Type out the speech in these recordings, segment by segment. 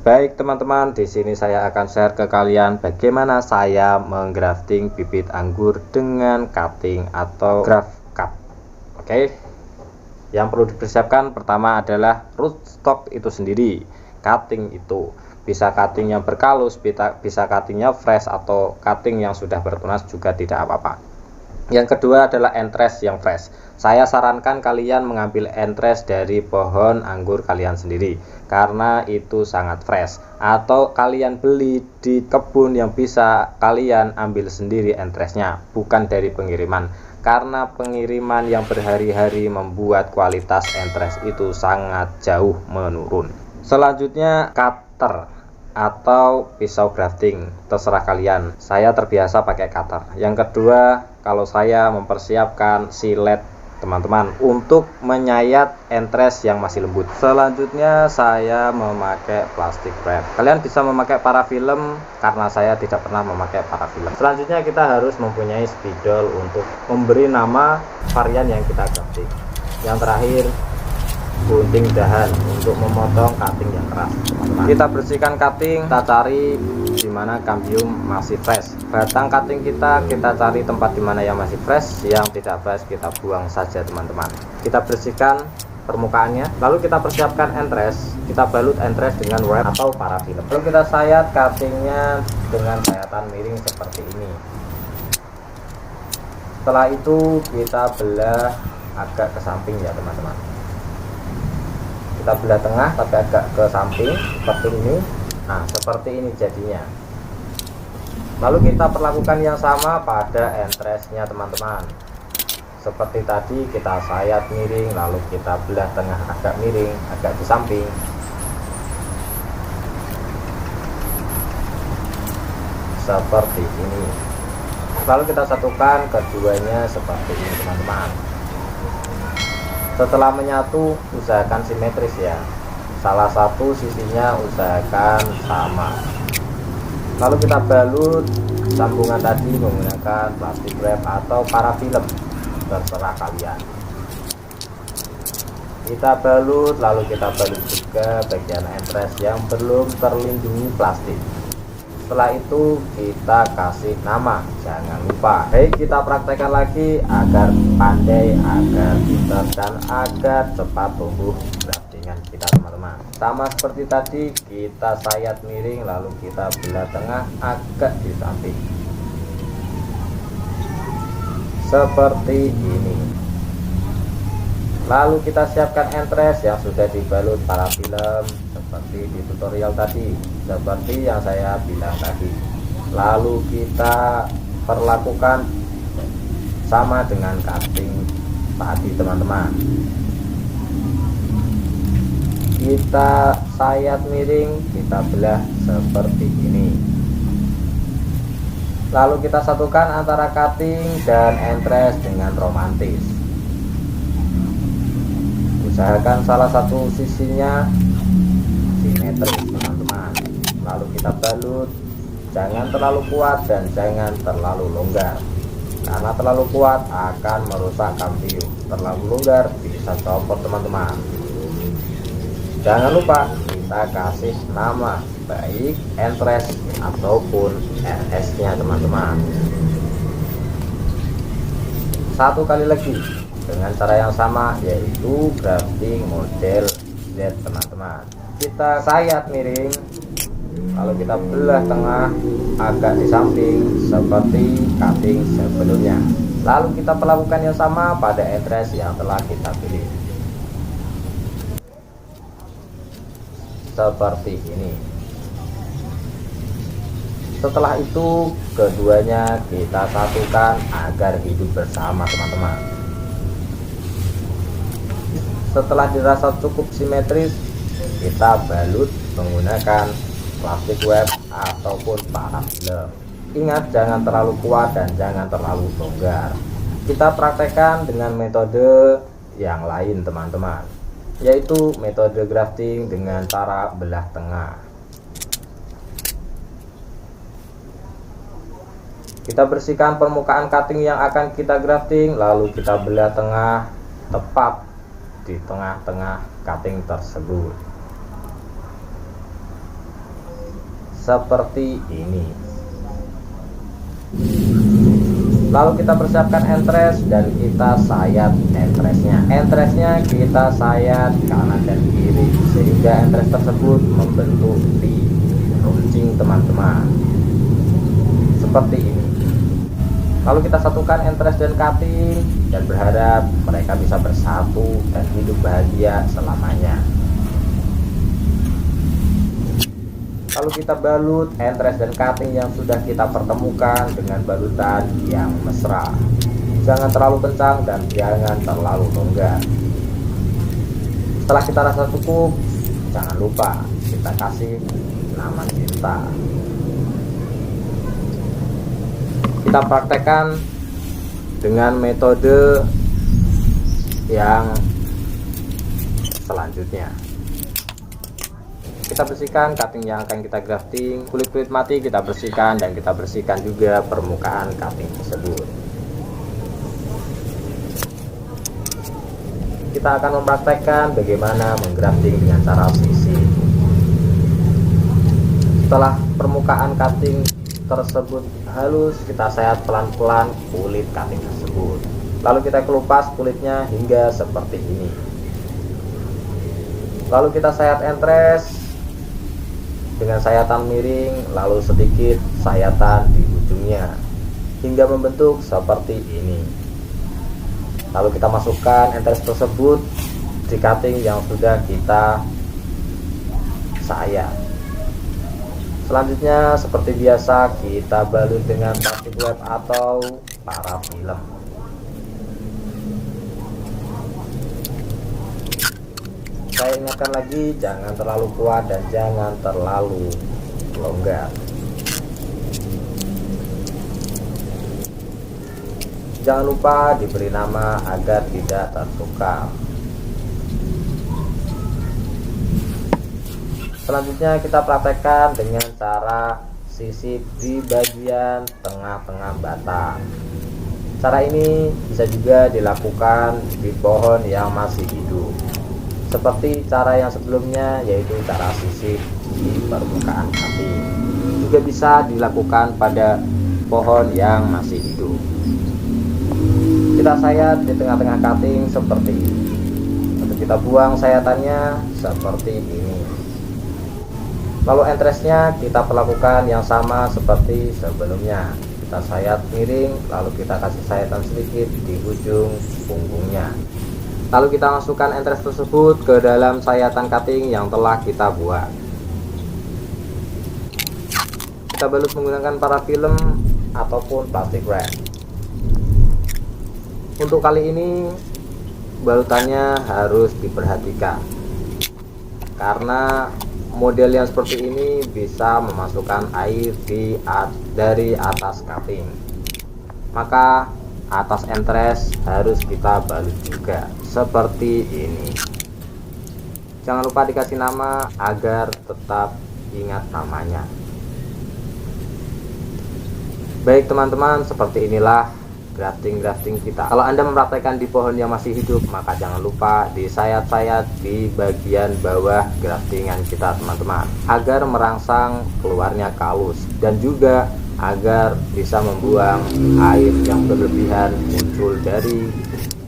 Baik teman-teman, di sini saya akan share ke kalian bagaimana saya menggrafting bibit anggur dengan cutting atau graft cut. Oke. Yang perlu dipersiapkan pertama adalah rootstock itu sendiri. Cutting itu bisa cutting yang berkalus, bisa cuttingnya fresh, atau cutting yang sudah bertunas juga tidak apa-apa. Yang kedua adalah entres yang fresh. Saya sarankan kalian mengambil entres dari pohon anggur kalian sendiri karena itu sangat fresh, atau kalian beli di kebun yang bisa kalian ambil sendiri entresnya, bukan dari pengiriman, karena pengiriman yang berhari-hari membuat kualitas entres itu sangat jauh menurun. Selanjutnya cutter atau pisau grafting, terserah kalian. Saya terbiasa pakai cutter. Yang kedua, kalau saya mempersiapkan silet teman-teman untuk menyayat entres yang masih lembut. Selanjutnya saya memakai plastik wrap. Kalian bisa memakai parafilm karena saya tidak pernah memakai parafilm. Selanjutnya kita harus mempunyai spidol untuk memberi nama varian yang kita grafting. Yang terakhir, gunting dahan untuk memotong cutting yang keras teman-teman. Kita bersihkan cutting, kita cari dimana cambium masih fresh. Batang cutting kita cari tempat dimana yang masih fresh, yang tidak fresh kita buang saja teman-teman. Kita bersihkan permukaannya, lalu kita persiapkan entres. Kita balut entres dengan wrap atau parafilm, lalu kita sayat cuttingnya dengan sayatan miring seperti ini. Setelah itu kita belah agak ke samping ya teman-teman. Kita belah tengah tapi agak ke samping seperti ini. Nah, seperti ini jadinya. Lalu kita perlakukan yang sama pada entresnya teman-teman. Seperti tadi kita sayat miring, lalu kita belah tengah agak miring, agak di samping. Seperti ini. Lalu kita satukan keduanya seperti ini teman-teman. Setelah menyatu, usahakan simetris ya. Salah satu sisinya usahakan sama. Lalu kita balut sambungan tadi menggunakan plastik wrap atau parafilm, terserah kalian. Kita balut, lalu kita balut juga bagian entres yang belum terlindungi plastik. Setelah itu kita kasih nama, jangan lupa. Baik, kita praktekkan lagi agar pandai, agar pintar, dan agar cepat tumbuh graftingan kita teman-teman. Sama seperti tadi, kita sayat miring, lalu kita belah tengah agak di samping. Seperti ini. Lalu kita siapkan entres yang sudah dibalut parafilm seperti di tutorial tadi, seperti yang saya bilang tadi. Lalu kita perlakukan sama dengan cutting tadi teman-teman. Kita sayat miring, kita belah seperti ini. Lalu kita satukan antara cutting dan entres dengan romantis. Usahakan salah satu sisinya simetris teman-teman. Lalu kita balut, jangan terlalu kuat dan jangan terlalu longgar, karena terlalu kuat akan merusak cambium, terlalu longgar bisa copot teman-teman. Jangan lupa kita kasih nama, baik entres ataupun RS nya teman-teman. Satu kali lagi dengan cara yang sama, yaitu grafting model Z teman-teman. Kita sayat miring, lalu kita belah tengah agak di samping seperti cutting sebelumnya. Lalu kita perlakukan yang sama pada entres yang telah kita pilih seperti ini. Setelah itu keduanya kita satukan agar hidup bersama teman-teman. Setelah dirasa cukup simetris, kita balut menggunakan plastik wrap ataupun parafilm. Ingat, jangan terlalu kuat dan jangan terlalu longgar. Kita praktekkan dengan metode yang lain teman-teman, yaitu metode grafting dengan cara belah tengah. Kita bersihkan permukaan cutting yang akan kita grafting, lalu kita belah tengah tepat di tengah-tengah cutting tersebut. seperti ini. Lalu kita persiapkan entres dan kita sayat entresnya. Entresnya kita sayat kanan dan kiri sehingga entres tersebut membentuk V runcing teman-teman, seperti ini. Lalu kita satukan entres dan cutting dan berharap mereka bisa bersatu dan hidup bahagia selamanya. Lalu kita balut entres dan cutting yang sudah kita pertemukan dengan balutan yang mesra. Jangan terlalu kencang dan jangan terlalu longgar. Setelah kita rasa cukup, jangan lupa kita kasih nama cinta. Kita praktekkan dengan metode yang selanjutnya. Kita bersihkan cutting yang akan kita grafting, kulit-kulit mati kita bersihkan, dan kita bersihkan juga permukaan cutting tersebut. Kita akan mempraktekkan bagaimana menggrafting dengan cara sisi. Setelah permukaan cutting tersebut halus, kita sayat pelan-pelan kulit cutting tersebut. Lalu kita kelupas kulitnya hingga seperti ini. Lalu kita sayat entres dengan sayatan miring, lalu sedikit sayatan di ujungnya hingga membentuk seperti ini. Lalu kita masukkan entres tersebut di cutting yang sudah kita sayat. Selanjutnya seperti biasa kita balut dengan plastik wrap atau parafilm. Saya ingatkan lagi, jangan terlalu kuat dan jangan terlalu longgar. Jangan lupa diberi nama agar tidak tertukar. Selanjutnya kita praktekkan dengan cara sisip di bagian tengah-tengah batang. Cara ini bisa juga dilakukan di pohon yang masih hidup, seperti cara yang sebelumnya, yaitu cara sisip di permukaan cutting. Juga bisa dilakukan pada pohon yang masih hidup. Kita sayat di tengah-tengah cutting seperti ini. Untuk kita buang sayatannya seperti ini. Lalu entresnya kita perlakukan yang sama seperti sebelumnya. Kita sayat miring, lalu kita kasih sayatan sedikit di ujung punggungnya. Lalu kita masukkan entres tersebut ke dalam sayatan cutting yang telah kita buat. Kita balut menggunakan parafilm ataupun plastik wrap. Untuk kali ini balutannya harus diperhatikan, karena model yang seperti ini bisa memasukkan air dari atas cutting. Maka atas entres harus kita balut juga seperti ini. Jangan lupa dikasih nama agar tetap ingat namanya. Baik teman-teman, seperti inilah grafting kita. Kalau Anda mempraktekkan di pohon yang masih hidup, maka jangan lupa disayat-sayat di bagian bawah graftingan kita teman-teman, agar merangsang keluarnya kalus dan juga agar bisa membuang air yang berlebihan muncul dari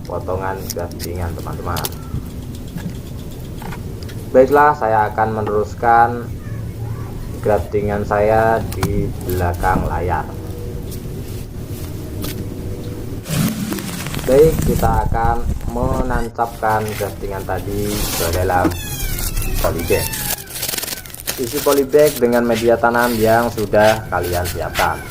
potongan graftingan teman-teman. Baiklah, saya akan meneruskan graftingan saya di belakang layar. Baik, kita akan menancapkan graftingan tadi ke dalam polybag. Isi polybag dengan media tanam yang sudah kalian siapkan.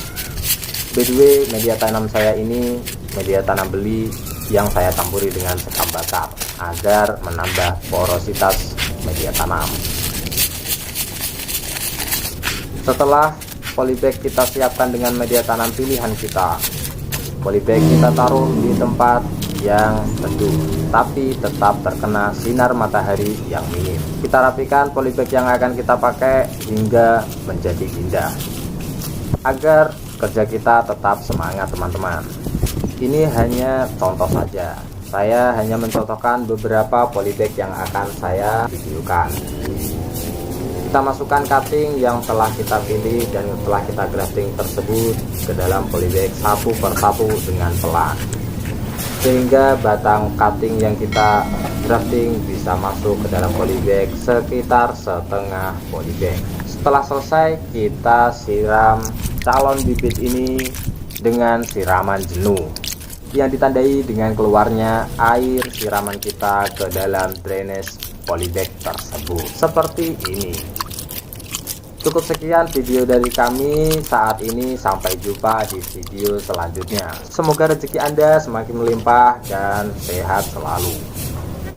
By the way, media tanam saya ini media tanam beli yang saya campuri dengan sekam bakar agar menambah porositas media tanam. Setelah polybag kita siapkan dengan media tanam pilihan kita, polybag kita taruh di tempat yang teduh tapi tetap terkena sinar matahari yang minim. Kita rapikan polybag yang akan kita pakai hingga menjadi indah agar kerja kita tetap semangat teman-teman. Ini hanya contoh saja, saya hanya mencontohkan beberapa polybag yang akan saya videokan. Kita masukkan cutting yang telah kita pilih dan telah kita grafting tersebut ke dalam polybag satu per satu dengan pelan, sehingga batang cutting yang kita grafting bisa masuk ke dalam polybag sekitar setengah polybag. Setelah selesai, kita siram calon bibit ini dengan siraman jenuh yang ditandai dengan keluarnya air siraman kita ke dalam drainage polybag tersebut seperti ini. Cukup sekian video dari kami saat ini, sampai jumpa di video selanjutnya. Semoga rezeki Anda semakin melimpah dan sehat selalu.